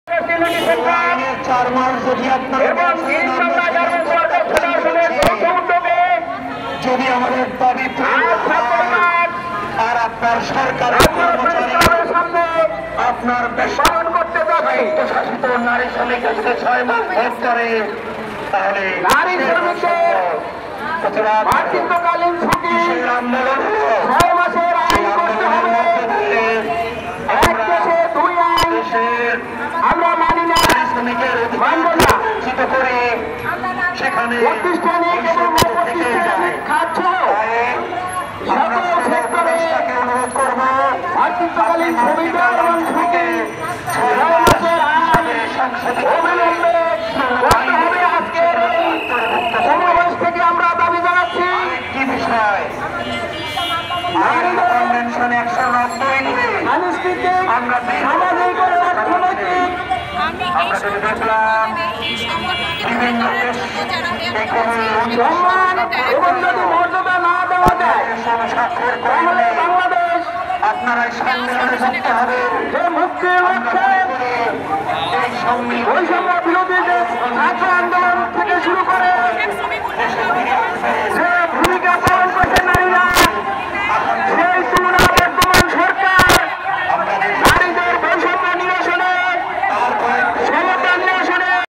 4 মাস যদি আপনারা যদি আমাদের দাবি আর আপনার সরকারের সামনে আপনার বেসায়ন করতে যাবে শাসিত নারী শ্রমিক 6 মাস ভোট করে তাহলে নারী শ্রমিকদের মাতৃত্বকালীন ছুটি আন্দোলন 6 মাসের আইন করতে হবে। এক দেশে 2 আইন আমরা মানি না, শ্রমিকের মানব না করে সেখানে প্রাথমিক এবং অপ্রাথমিক খাত সকল সেক্টরে অনুরোধ করব মাতৃত্বকালীন শ্রমিকদের এবং ছুটি 6 মাসের আইন অবিলম্বে করতে হবে। আজকের সমাবেশ থেকে আমরা দাবি জানাচ্ছি কি বিষয় কনভেনশন 190 সাংস্কৃতিক সামাজিক ও অর্থনৈতিক আমরা যদি দেখলাম বিভিন্ন সম্মান এবং যদি মর্যাদা না দেওয়া যায় তাহলে বাংলাদেশ আপনারাই সম্মেলনে যুক্ত হবে যে মুক্তির লক্ষ্যে বৈষম্য বিরোধী যে ছাত্র আন্দোলন